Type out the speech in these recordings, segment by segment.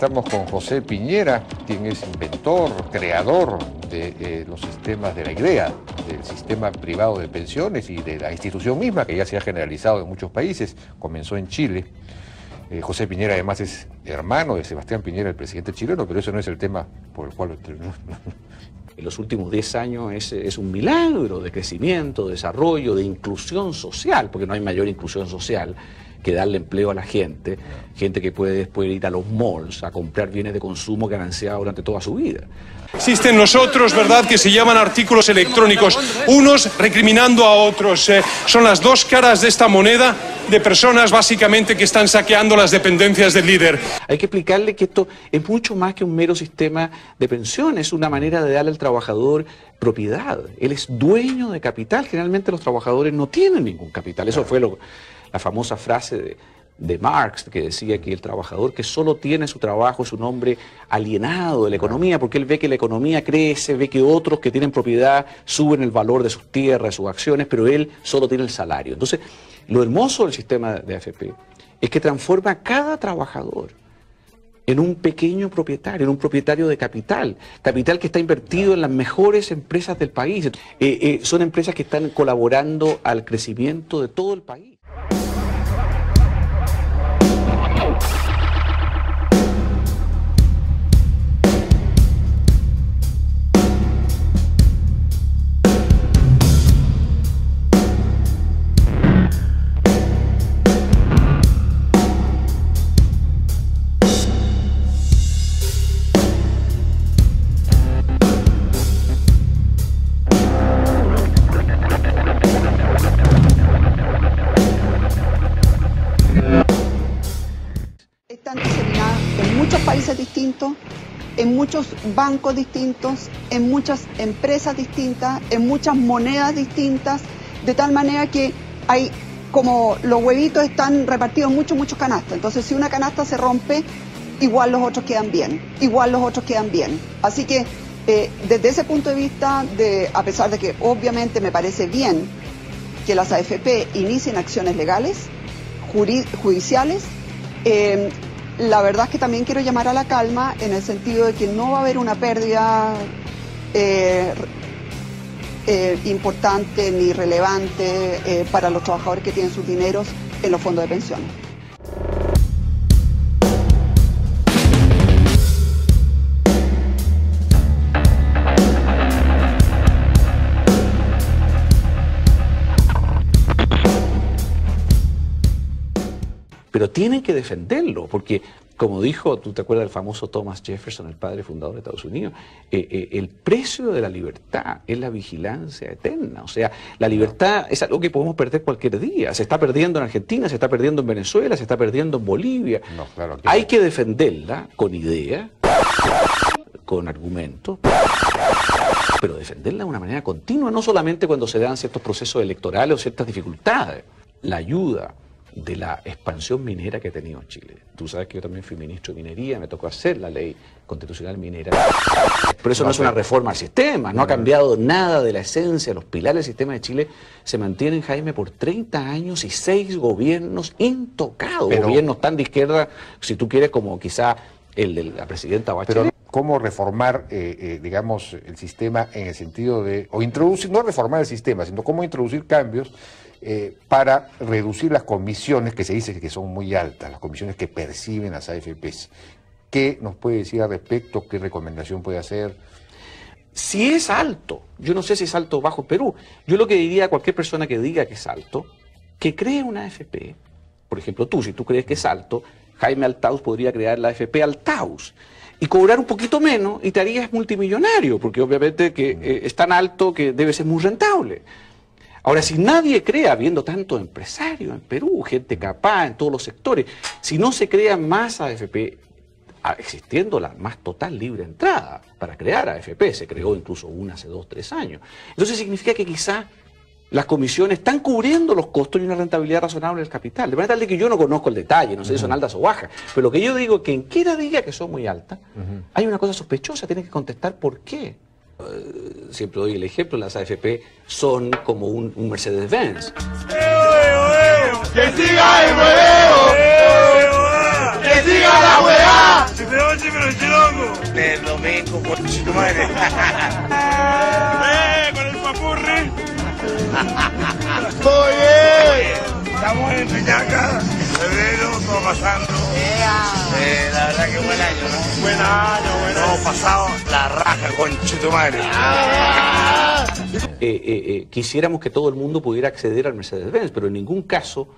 Estamos con José Piñera, quien es inventor, creador de los sistemas de la IDEA, del sistema privado de pensiones y de la institución misma, que ya se ha generalizado en muchos países. Comenzó en Chile. José Piñera además es hermano de Sebastián Piñera, el presidente chileno, pero eso no es el tema por el cual... En los últimos 10 años es un milagro de crecimiento, de desarrollo, de inclusión social, porque no hay mayor inclusión social que darle empleo a la gente, gente que puede después ir a los malls a comprar bienes de consumo gananciados durante toda su vida. Existen los otros, ¿verdad?, que se llaman artículos electrónicos, unos recriminando a otros. Son las dos caras de esta moneda de personas básicamente que están saqueando las dependencias del líder. Hay que explicarle que esto es mucho más que un mero sistema de pensiones, es una manera de darle al trabajador propiedad. Él es dueño de capital. Generalmente los trabajadores no tienen ningún capital. Eso fue la famosa frase de Marx, que decía que el trabajador que solo tiene su trabajo es un hombre alienado de la economía, porque él ve que la economía crece, ve que otros que tienen propiedad suben el valor de sus tierras, de sus acciones, pero él solo tiene el salario. Entonces, lo hermoso del sistema de AFP es que transforma a cada trabajador en un pequeño propietario, en un propietario de capital, capital que está invertido en las mejores empresas del país. Son empresas que están colaborando al crecimiento de todo el país. Están diseminadas en muchos países distintos, en muchos bancos distintos, en muchas empresas distintas, en muchas monedas distintas, de tal manera que hay, como los huevitos están repartidos en muchos canastas. Entonces, si una canasta se rompe, igual los otros quedan bien, igual los otros quedan bien. Así que, desde ese punto de vista, a pesar de que obviamente me parece bien que las AFP inicien acciones legales, judiciales, la verdad es que también quiero llamar a la calma en el sentido de que no va a haber una pérdida importante ni relevante para los trabajadores que tienen sus dineros en los fondos de pensiones. Pero tienen que defenderlo, porque, como dijo, tú te acuerdas del famoso Thomas Jefferson, el padre fundador de Estados Unidos, el precio de la libertad es la vigilancia eterna. O sea, la libertad es algo que podemos perder cualquier día. Se está perdiendo en Argentina, se está perdiendo en Venezuela, se está perdiendo en Bolivia. No, claro que hay que defenderla con ideas, con argumentos, pero defenderla de una manera continua, no solamente cuando se dan ciertos procesos electorales o ciertas dificultades. La ayuda de la expansión minera que ha tenido Chile. Tú sabes que yo también fui ministro de minería, me tocó hacer la ley constitucional minera. Pero eso no es una reforma al sistema, no ha cambiado nada de la esencia. Los pilares del sistema de Chile se mantienen, Jaime, por 30 años y 6 gobiernos intocados. Pero, gobiernos tan de izquierda, si tú quieres, como quizá el de la presidenta Bachelet. Pero ¿cómo reformar, digamos, el sistema en el sentido de, o introducir, no reformar el sistema, sino cómo introducir cambios para reducir las comisiones que se dice que son muy altas, las comisiones que perciben las AFPs? ¿Qué nos puede decir al respecto? ¿Qué recomendación puede hacer? Si es alto, yo no sé si es alto o bajo en Perú, yo lo que diría a cualquier persona que diga que es alto, que cree una AFP. Por ejemplo, tú, si tú crees que es alto, Jaime Altaus podría crear la AFP Altaus y cobrar un poquito menos y te harías multimillonario, porque obviamente que es tan alto que debe ser muy rentable. Ahora, si nadie crea, habiendo tantos empresarios en Perú, gente capaz en todos los sectores, si no se crean más AFP, existiendo la más total libre entrada para crear AFP, se creó incluso una hace 2 o 3 años, entonces significa que quizá las comisiones están cubriendo los costos y una rentabilidad razonable del capital. De manera tal de que yo no conozco el detalle, no sé si son altas o bajas, pero lo que yo digo es que quien quiera diga que son muy altas, hay una cosa sospechosa, tiene que contestar por qué. Siempre doy el ejemplo, las AFP son como un Mercedes-Benz. ¡Que siga el hueveo! ¡Que siga la hueá! De 8, pero estoy loco. Del domingo, conche tu madre. Con el papurri. Muy bien. Estamos en Peñaca. Febrero, todo pasando. La verdad que buen año, ¿no? Buen año, buen año. Hemos pasado la raja, conche tu madre. Quisiéramos que todo el mundo pudiera acceder al Mercedes-Benz, pero en ningún caso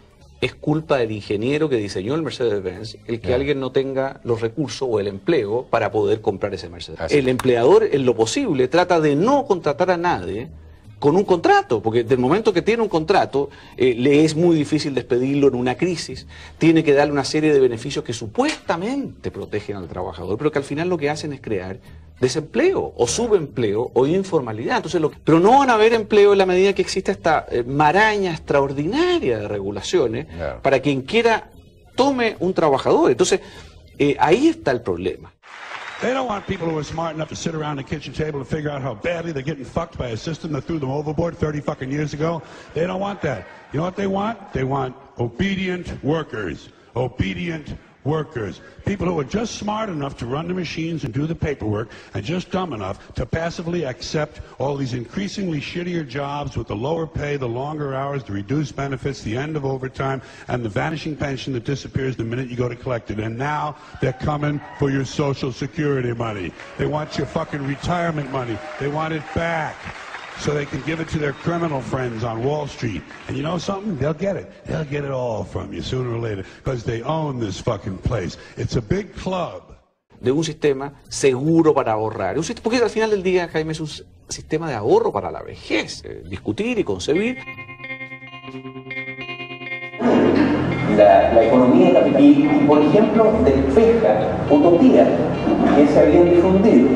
es culpa del ingeniero que diseñó el Mercedes-Benz el que alguien no tenga los recursos o el empleo para poder comprar ese Mercedes. El empleador, en lo posible, trata de no contratar a nadie con un contrato, porque del momento que tiene un contrato, le es muy difícil despedirlo en una crisis, tiene que darle una serie de beneficios que supuestamente protegen al trabajador, pero que al final lo que hacen es crear desempleo, o subempleo, o informalidad. Entonces, pero no van a haber empleo en la medida que exista esta maraña extraordinaria de regulaciones para quien quiera tome un trabajador. Entonces, ahí está el problema. They don't want people who are smart enough to sit around the kitchen table and figure out how badly they're getting fucked by a system that threw them overboard 30 fucking years ago. They don't want that. You know what they want? They want obedient workers. Obedient workers. People who are just smart enough to run the machines and do the paperwork and just dumb enough to passively accept all these increasingly shittier jobs with the lower pay, the longer hours, the reduced benefits, the end of overtime, and the vanishing pension that disappears the minute you go to collect it. And now they're coming for your Social Security money. They want your fucking retirement money. They want it back, so they can give it to their criminal friends on Wall Street. And you know something? They'll get it. They'll get it all from you sooner or later, because they own this fucking place. It's a big club. De un sistema seguro para ahorrar. Porque al final del día, Jaime, es un sistema de ahorro para la vejez. Discutir y concebir. La economía capital. Y, por ejemplo, despeja utopías que se habían difundido.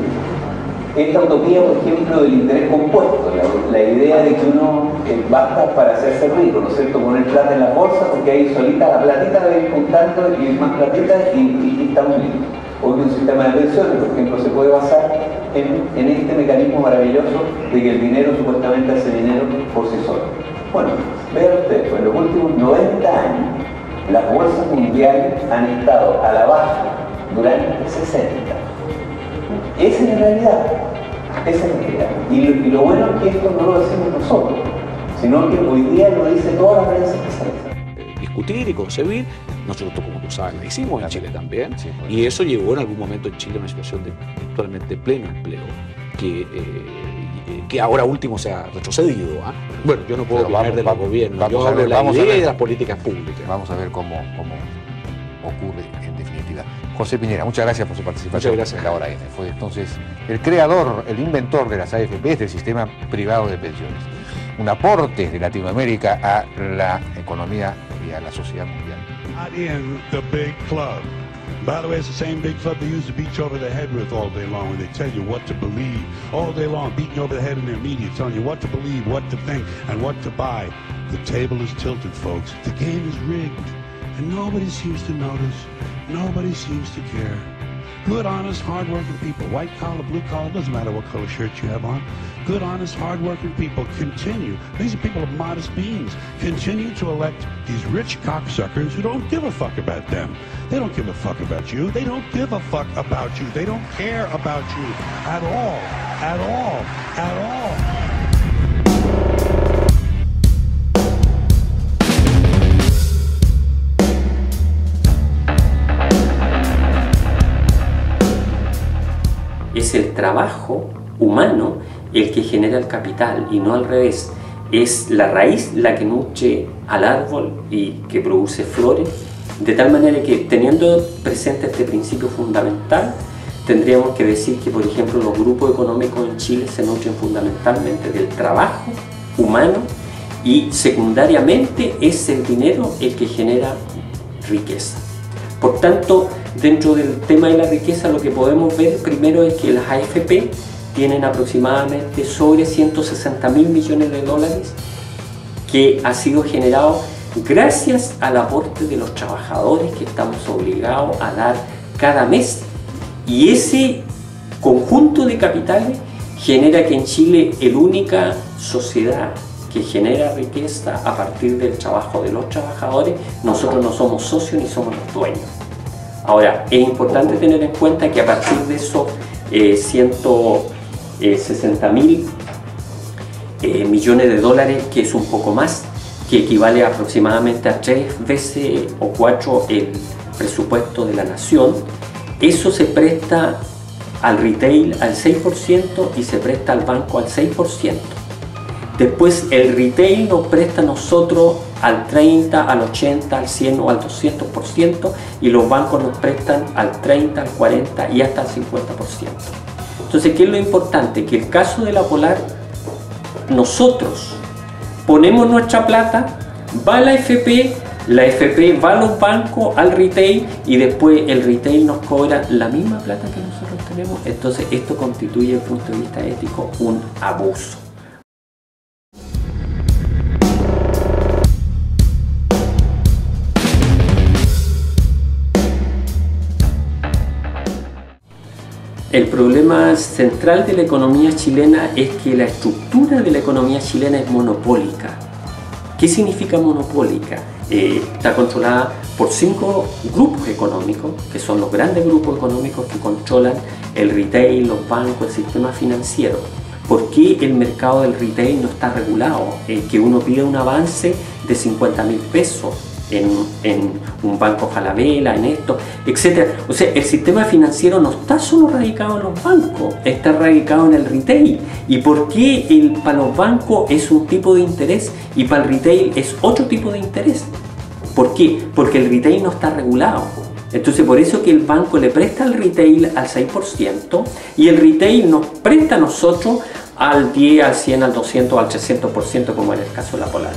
Esta utopía, por ejemplo, del interés compuesto, la idea de que uno basta para hacerse rico, ¿no es cierto? Poner plata en la bolsa, porque ahí solita la platita la ven juntando y más platita y estamos listos. O que un sistema de pensiones, por ejemplo, se puede basar en este mecanismo maravilloso de que el dinero supuestamente hace dinero por sí solo. Bueno, vean ustedes, en los últimos 90 años, las bolsas mundiales han estado a la baja durante 60. Esa es la realidad, esa es la realidad. Y lo bueno es que esto no lo decimos nosotros, sino que hoy día lo dice toda la prensa especializada. Discutir y concebir, nosotros, como tú sabes, lo hicimos en Chile también, y eso llevó en algún momento en Chile a una situación de actualmente pleno empleo, que ahora último se ha retrocedido. Bueno, yo no puedo opinar del gobierno, yo hablo de la idea y de las políticas públicas. Vamos a ver cómo ocurre en definitiva. José Piñera, muchas gracias por su participación en la Hora N. Fue entonces el creador, el inventor de las AFPs, del sistema privado de pensiones. Un aporte de Latinoamérica a la economía y a la sociedad mundial. Not in the big club. By the way, it's the same big club they used to beat you over the head with all day long when they tell you what to believe. All day long, beating you over the head in their media, telling you what to believe, what to think, and what to buy. The table is tilted, folks. The game is rigged. And nobody seems to notice. Nobody seems to care. Good, honest, hard-working people, white collar, blue collar, doesn't matter what color shirt you have on. Good, honest, hard-working people continue. These are people of modest means. Continue to elect these rich cocksuckers who don't give a fuck about them. They don't give a fuck about you. They don't give a fuck about you. They don't care about you at all. At all. At all. Es el trabajo humano el que genera el capital y no al revés. Es la raíz la que nutre al árbol y que produce flores, de tal manera que, teniendo presente este principio fundamental, tendríamos que decir que, por ejemplo, los grupos económicos en Chile se nutren fundamentalmente del trabajo humano y secundariamente es el dinero el que genera riqueza. Por tanto, dentro del tema de la riqueza, lo que podemos ver primero es que las AFP tienen aproximadamente sobre 160.000 millones de dólares que ha sido generado gracias al aporte de los trabajadores que estamos obligados a dar cada mes. Y ese conjunto de capitales genera que en Chile la única sociedad que genera riqueza a partir del trabajo de los trabajadores, nosotros no somos socios ni somos los dueños. Ahora, es importante tener en cuenta que a partir de esos 160.000 millones de dólares, que es un poco más, que equivale aproximadamente a 3 veces o 4 el presupuesto de la nación, eso se presta al retail al 6% y se presta al banco al 6%. Después el retail nos presta a nosotros al 30, al 80, al 100 o al 200% y los bancos nos prestan al 30, al 40 y hasta al 50%. Entonces, ¿qué es lo importante? Que el caso de la Polar, nosotros ponemos nuestra plata, va a la FP va a los bancos, al retail y después el retail nos cobra la misma plata que nosotros tenemos. Entonces esto constituye desde el punto de vista ético un abuso. El problema central de la economía chilena es que la estructura de la economía chilena es monopólica. ¿Qué significa monopólica? Está controlada por 5 grupos económicos, que son los grandes grupos económicos que controlan el retail, los bancos, el sistema financiero. ¿Por qué el mercado del retail no está regulado? Que uno pida un avance de 50.000 pesos en un banco Falabella, en esto, etc. O sea, el sistema financiero no está solo radicado en los bancos, está radicado en el retail. ¿Y por qué para los bancos es un tipo de interés y para el retail es otro tipo de interés? ¿Por qué? Porque el retail no está regulado. Entonces, por eso que el banco le presta al retail al 6% y el retail nos presta a nosotros al 10, al 100, al 200, al 300%, como en el caso de la Polar.